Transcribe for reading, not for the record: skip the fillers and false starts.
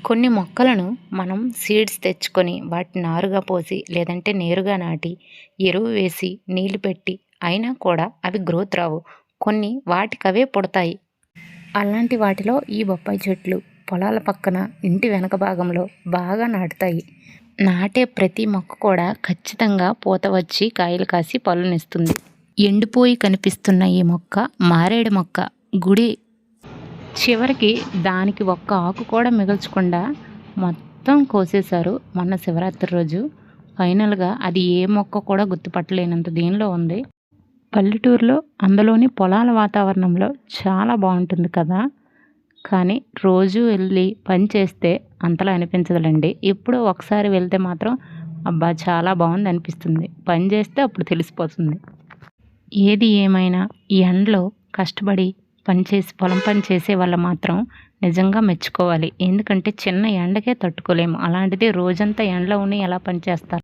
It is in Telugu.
కొన్ని మొక్కలను మనం సీడ్స్ తెచ్చుకొని వాటిని నారుగా పోసి లేదంటే నేరుగా నాటి ఎరువు వేసి నీళ్లు పెట్టి అయినా కూడా అవి గ్రోత్ రావు. కొన్ని వాటికవే పుడతాయి. అలాంటి వాటిలో ఈ బొప్పాయి చెట్లు పొలాల పక్కన ఇంటి వెనక భాగంలో బాగా నాటుతాయి. నాటే ప్రతి మొక్క కూడా ఖచ్చితంగా పూత వచ్చి కాయలు కాసి పళ్ళనిస్తుంది. ఎండిపోయి కనిపిస్తున్న ఈ మొక్క మారేడు మొక్క. గుడి చివరికి దానికి ఒక్క ఆకు కూడా మిగల్చకుండా మొత్తం కోసేశారు మొన్న శివరాత్రి రోజు. ఫైనల్గా అది ఏ మొక్క కూడా గుర్తుపట్టలేనంత దీనిలో ఉంది. పల్లెటూరులో అందులోని పొలాల వాతావరణంలో చాలా బాగుంటుంది కదా. కానీ రోజు వెళ్ళి పని చేస్తే అంతలా అనిపించదులండి. ఎప్పుడో ఒకసారి వెళ్తే మాత్రం అబ్బా చాలా బాగుంది అనిపిస్తుంది. పని చేస్తే అప్పుడు తెలిసిపోతుంది. ఏది ఏమైనా ఈ ఎండలో కష్టపడి పనిచేసి పొలం పని చేసే వాళ్ళు మాత్రం నిజంగా మెచ్చుకోవాలి. ఎందుకంటే చిన్న ఎండకే తట్టుకోలేము. అలాంటిది రోజంతా ఎండలో ఉండి ఎలా పని చేస్తారు.